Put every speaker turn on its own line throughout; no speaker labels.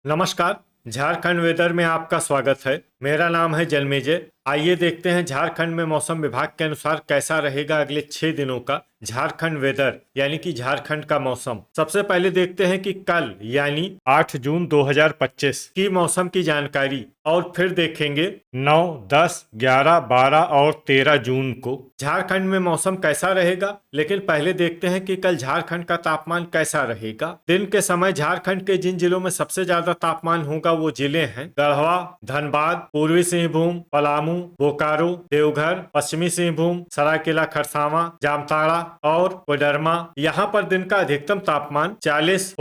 नमस्कार। झारखंड वेदर में आपका स्वागत है। मेरा नाम है जन्मेजय। आइए देखते हैं झारखंड में मौसम विभाग के अनुसार कैसा रहेगा अगले 6 दिनों का झारखंड वेदर यानी कि झारखंड का मौसम। सबसे पहले देखते हैं कि कल यानी 8 जून 2025 की मौसम की जानकारी और फिर देखेंगे 9, 10, 11, 12 और 13 जून को झारखंड में मौसम कैसा रहेगा। लेकिन पहले देखते हैं कि कल झारखंड का तापमान कैसा रहेगा। दिन के समय झारखंड के जिन जिलों में सबसे ज्यादा तापमान होगा वो जिले हैं गढ़वा, धनबाद, पूर्वी सिंहभूम, पलामू, बोकारो, देवघर, पश्चिमी सिंहभूम, सरायकेला खरसावां, जामताड़ा और कोडरमा। यहाँ पर दिन का अधिकतम तापमान 40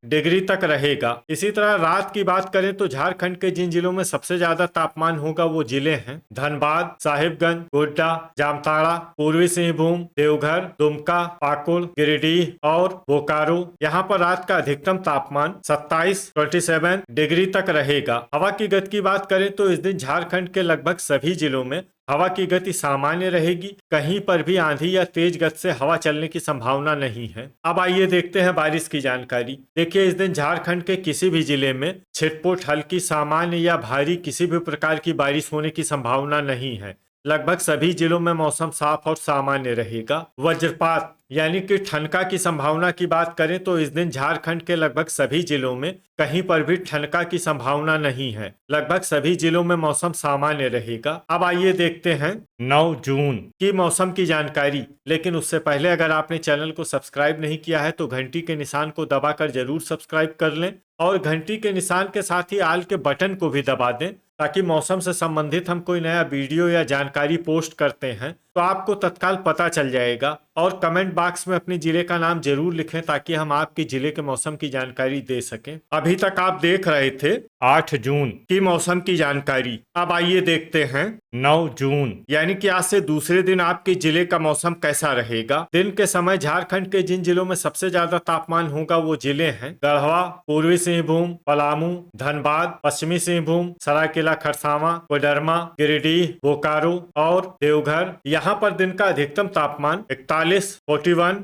डिग्री तक रहेगा। इसी तरह रात की बात करें तो झारखंड के जिन जिलों में सबसे ज्यादा तापमान होगा वो जिले हैं धनबाद, साहिबगंज, गोड्डा, जामताड़ा, पूर्वी सिंहभूम, देवघर, दुमका, पाकुड़, गिरिडीह और बोकारो। यहाँ पर रात का अधिकतम तापमान 27 डिग्री तक रहेगा। हवा की गति की बात करें तो इस दिन झारखंड के लगभग सभी जिलों में हवा की गति सामान्य रहेगी। कहीं पर भी आंधी या तेज गति से हवा चलने की संभावना नहीं है। अब आइए देखते हैं बारिश की जानकारी। देखिए, इस दिन झारखंड के किसी भी जिले में छिटपुट, हल्की, सामान्य या भारी किसी भी प्रकार की बारिश होने की संभावना नहीं है। लगभग सभी जिलों में मौसम साफ और सामान्य रहेगा। वज्रपात यानी कि ठनका की संभावना की बात करें तो इस दिन झारखंड के लगभग सभी जिलों में कहीं पर भी ठनका की संभावना नहीं है। लगभग सभी जिलों में मौसम सामान्य रहेगा। अब आइए देखते हैं 9 जून की मौसम की जानकारी। लेकिन उससे पहले अगर आपने चैनल को सब्सक्राइब नहीं किया है तो घंटी के निशान को दबाकर जरूर सब्सक्राइब कर लें और घंटी के निशान के साथ ही आल के बटन को भी दबा दें ताकि मौसम से संबंधित हम कोई नया वीडियो या जानकारी पोस्ट करते हैं तो आपको तत्काल पता चल जाएगा। और कमेंट बॉक्स में अपने जिले का नाम जरूर लिखें ताकि हम आपके जिले के मौसम की जानकारी दे सकें। अभी तक आप देख रहे थे 8 जून की मौसम की जानकारी। अब आइए देखते हैं 9 जून यानी कि आज से दूसरे दिन आपके जिले का मौसम कैसा रहेगा। दिन के समय झारखंड के जिन जिलों में सबसे ज्यादा तापमान होगा वो जिले हैं गढ़वा, पूर्वी सिंहभूम, पलामू, धनबाद, पश्चिमी सिंहभूम, सरायकेला खरसावां, कोडरमा, गिरिडीह, बोकारो और देवघर। यहाँ पर दिन का अधिकतम तापमान 41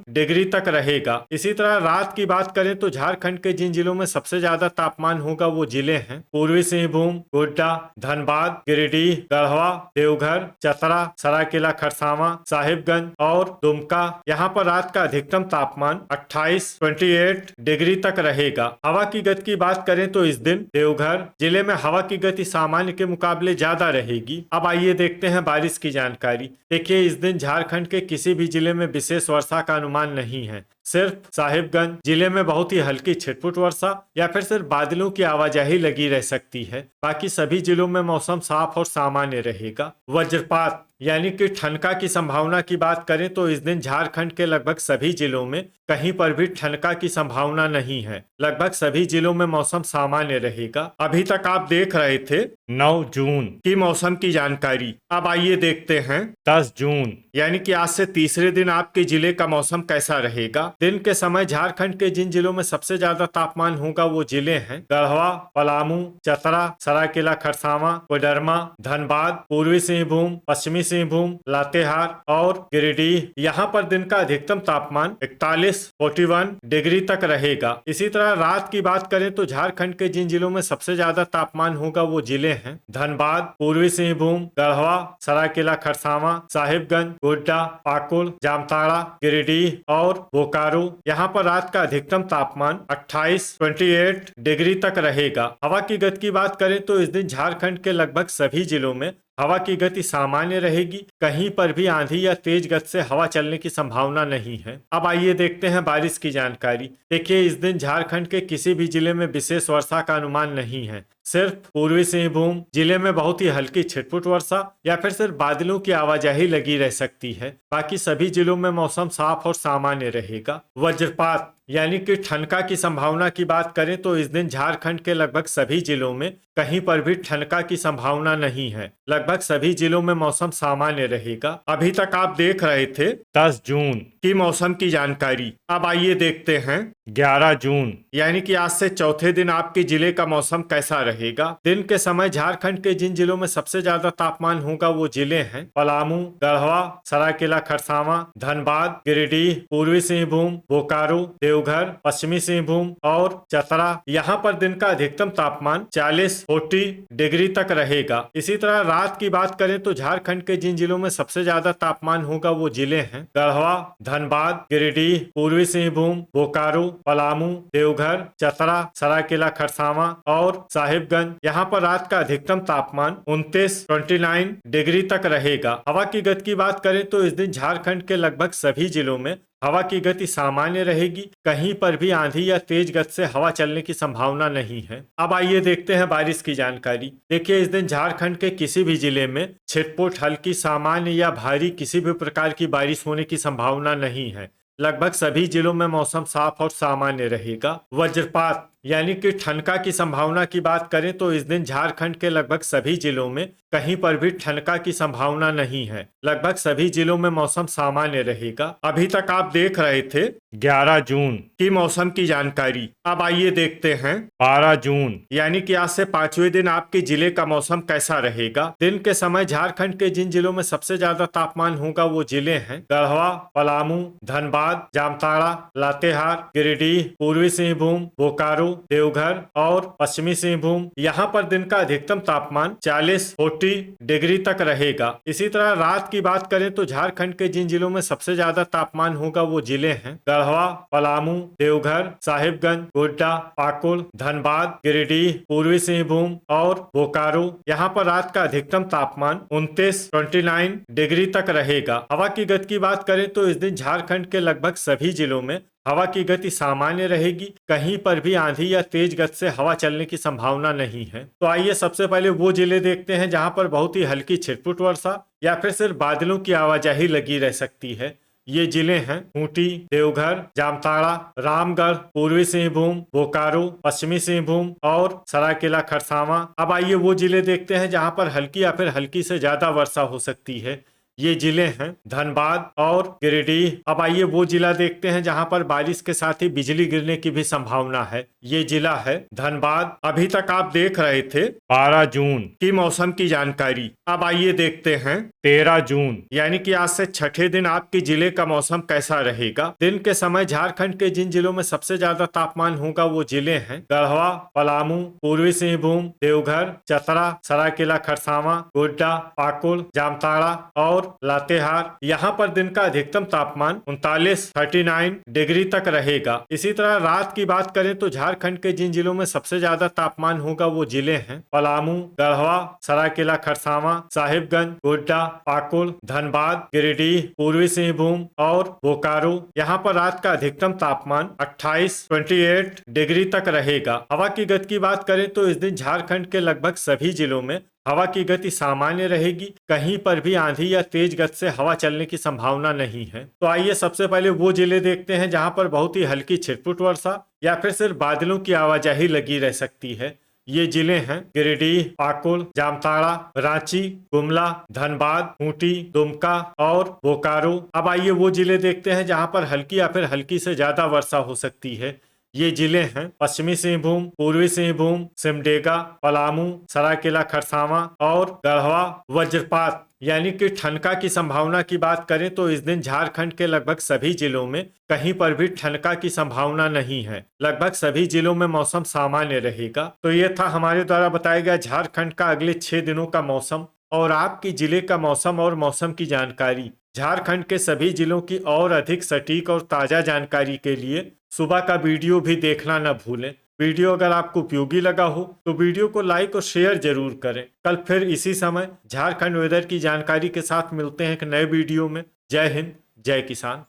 डिग्री तक रहेगा। इसी तरह रात की बात करें तो झारखंड के जिन जिलों में सबसे ज्यादा तापमान होगा वो जिले हैं पूर्वी सिंहभूम, गोड्डा, धनबाद, गिरिडीह, गढ़वा, देवघर, चतरा, सरायकेला खरसावां, साहिबगंज और दुमका। यहाँ पर रात का अधिकतम तापमान 28 डिग्री तक रहेगा। हवा की गति की बात करें तो इस दिन देवघर जिले में हवा की गति सामान्य के मुकाबले ज्यादा रहेगी। अब आइए देखते हैं बारिश की जानकारी। देखिए, इस दिन झारखंड के किसी भी जिले में विशेष वर्षा का अनुमान नहीं है। सिर्फ साहिबगंज जिले में बहुत ही हल्की छिटपुट वर्षा या फिर सिर्फ बादलों की आवाजाही लगी रह सकती है। बाकी सभी जिलों में मौसम साफ और सामान्य रहेगा। वज्रपात यानी कि ठनका की संभावना की बात करें तो इस दिन झारखंड के लगभग सभी जिलों में कहीं पर भी ठनका की संभावना नहीं है। लगभग सभी जिलों में मौसम सामान्य रहेगा। अभी तक आप देख रहे थे 9 जून की मौसम की जानकारी। अब आइए देखते हैं 10 जून यानी कि आज से तीसरे दिन आपके जिले का मौसम कैसा रहेगा। दिन के समय झारखंड के जिन जिलों में सबसे ज्यादा तापमान होगा वो जिले हैं गढ़वा, पलामू, चतरा, सरायकेला खरसावां, कोडरमा, धनबाद, पूर्वी सिंहभूम, पश्चिमी सिंहभूम, लातेहार और गिरिडीह। यहाँ पर दिन का अधिकतम तापमान 41 डिग्री तक रहेगा। इसी तरह रात की बात करें तो झारखंड के जिन जिलों में सबसे ज्यादा तापमान होगा वो जिले हैं धनबाद, पूर्वी सिंहभूम, गढ़वा, सरायकेला खरसावां, साहिबगंज, गोड्डा, पाकुड़, जामताड़ा, गिरिडीह और बोकारो। यहाँ पर रात का अधिकतम तापमान 28 डिग्री तक रहेगा। हवा की गति की बात करें तो इस दिन झारखंड के लगभग सभी जिलों में हवा की गति सामान्य रहेगी। कहीं पर भी आंधी या तेज गति से हवा चलने की संभावना नहीं है। अब आइए देखते हैं बारिश की जानकारी। देखिए, इस दिन झारखंड के किसी भी जिले में विशेष वर्षा का अनुमान नहीं है। सिर्फ पूर्वी सिंहभूम जिले में बहुत ही हल्की छिटपुट वर्षा या फिर सिर्फ बादलों की आवाजाही लगी रह सकती है। बाकी सभी जिलों में मौसम साफ और सामान्य रहेगा। वज्रपात यानी कि ठनका की संभावना की बात करें तो इस दिन झारखंड के लगभग सभी जिलों में कहीं पर भी ठनका की संभावना नहीं है। लगभग सभी जिलों में मौसम सामान्य रहेगा। अभी तक आप देख रहे थे 10 जून की मौसम की जानकारी। अब आइए देखते हैं 11 जून यानी कि आज से चौथे दिन आपके जिले का मौसम कैसा रहेगा। दिन के समय झारखंड के जिन जिलों में सबसे ज्यादा तापमान होगा वो जिले हैं पलामू, गढ़वा, सरायकेला खरसावां, धनबाद, गिरिडीह, पूर्वी सिंहभूम, बोकारो, देवघर, देवघर, पश्चिमी सिंहभूम और चतरा। यहाँ पर दिन का अधिकतम तापमान 40 डिग्री तक रहेगा। इसी तरह रात की बात करें तो झारखंड के जिन जिलों में सबसे ज्यादा तापमान होगा वो जिले हैं गढ़वा, धनबाद, गिरिडीह, पूर्वी सिंहभूम, बोकारो, पलामू, देवघर, चतरा, सरायकेला खरसावां और साहिबगंज। यहाँ पर रात का अधिकतम तापमान 29 डिग्री तक रहेगा। हवा की गति की बात करें तो इस दिन झारखंड के लगभग सभी जिलों में हवा की गति सामान्य रहेगी। कहीं पर भी आंधी या तेज गति से हवा चलने की संभावना नहीं है। अब आइए देखते हैं बारिश की जानकारी। देखिए, इस दिन झारखंड के किसी भी जिले में छिटपुट, हल्की, सामान्य या भारी किसी भी प्रकार की बारिश होने की संभावना नहीं है। लगभग सभी जिलों में मौसम साफ और सामान्य रहेगा। वज्रपात यानी कि ठनका की संभावना की बात करें तो इस दिन झारखंड के लगभग सभी जिलों में कहीं पर भी ठनका की संभावना नहीं है। लगभग सभी जिलों में मौसम सामान्य रहेगा। अभी तक आप देख रहे थे 11 जून की मौसम की जानकारी। अब आइए देखते हैं 12 जून यानी कि आज से 5वें दिन आपके जिले का मौसम कैसा रहेगा। दिन के समय झारखंड के जिन जिलों में सबसे ज्यादा तापमान होगा वो जिले हैं गढ़वा, पलामू, धनबाद, जामताड़ा, लातेहार, गिरिडीह, पूर्वी सिंहभूम, बोकारो, देवघर और पश्चिमी सिंहभूम। यहाँ पर दिन का अधिकतम तापमान 40 डिग्री तक रहेगा। इसी तरह रात की बात करें तो झारखंड के जिन जिलों में सबसे ज्यादा तापमान होगा वो जिले हैं गढ़वा, पलामू, देवघर, साहिबगंज, गोड्डा, पाकुड़, धनबाद, गिरिडीह, पूर्वी सिंहभूम और बोकारो। यहाँ पर रात का अधिकतम तापमान 29 डिग्री तक रहेगा। हवा की गति की बात करें तो इस दिन झारखंड के लगभग सभी जिलों में हवा की गति सामान्य रहेगी। कहीं पर भी आंधी या तेज गति से हवा चलने की संभावना नहीं है। तो आइए सबसे पहले वो जिले देखते हैं जहां पर बहुत ही हल्की छिटपुट वर्षा या फिर सिर्फ बादलों की आवाजाही लगी रह सकती है। ये जिले हैं खूंटी, देवघर, जामताड़ा, रामगढ़, पूर्वी सिंहभूम, बोकारो, पश्चिमी सिंहभूम और सरायकेला खरसावां। अब आइए वो जिले देखते हैं जहां पर हल्की या फिर हल्की से ज्यादा वर्षा हो सकती है। ये जिले हैं धनबाद और गिरिडीह। अब आइए वो जिला देखते हैं जहां पर बारिश के साथ ही बिजली गिरने की भी संभावना है। ये जिला है धनबाद। अभी तक आप देख रहे थे 12 जून की मौसम की जानकारी। अब आइए देखते हैं 13 जून यानी कि आज से छठे दिन आपके जिले का मौसम कैसा रहेगा। दिन के समय झारखंड के जिन जिलों में सबसे ज्यादा तापमान होगा वो जिले हैं गढ़वा, पलामू, पूर्वी सिंहभूम, देवघर, चतरा, सरायकेला खरसावां, गोड्डा, पाकुड़, जामताड़ा और लातेहार। यहाँ पर दिन का अधिकतम तापमान 39 डिग्री तक रहेगा। इसी तरह रात की बात करें तो झारखंड के जिन जिलों में सबसे ज्यादा तापमान होगा वो जिले हैं पलामू, गढ़वा, सरायकेला खरसावां, साहिबगंज, गोड्डा, पाकुड़, धनबाद, गिरिडीह, पूर्वी सिंहभूम और बोकारो। यहाँ पर रात का अधिकतम तापमान 28 डिग्री तक रहेगा। हवा की गति की बात करें तो इस दिन झारखंड के लगभग सभी जिलों में हवा की गति सामान्य रहेगी। कहीं पर भी आंधी या तेज गति से हवा चलने की संभावना नहीं है। तो आइए सबसे पहले वो जिले देखते हैं जहां पर बहुत ही हल्की छिटपुट वर्षा या फिर सिर्फ बादलों की आवाजाही लगी रह सकती है। ये जिले हैं गिरिडीह, पाकुड़, जामताड़ा, रांची, गुमला, धनबाद, खूंटी, दुमका और बोकारो। अब आइए वो जिले देखते हैं जहां पर हल्की या फिर हल्की से ज्यादा वर्षा हो सकती है। ये जिले हैं पश्चिमी सिंहभूम, पूर्वी सिंहभूम, सिमडेगा, पलामू, सरायकेला खरसावां और गढ़वा। वज्रपात यानी कि ठनका की संभावना की बात करें तो इस दिन झारखंड के लगभग सभी जिलों में कहीं पर भी ठनका की संभावना नहीं है। लगभग सभी जिलों में मौसम सामान्य रहेगा। तो ये था हमारे द्वारा बताया गया झारखंड का अगले 6 दिनों का मौसम और आपकी जिले का मौसम और मौसम की जानकारी। झारखंड के सभी जिलों की और अधिक सटीक और ताजा जानकारी के लिए सुबह का वीडियो भी देखना न भूलें। वीडियो अगर आपको उपयोगी लगा हो तो वीडियो को लाइक और शेयर जरूर करें। कल फिर इसी समय झारखंड वेदर की जानकारी के साथ मिलते हैं एक नए वीडियो में। जय हिंद, जय किसान।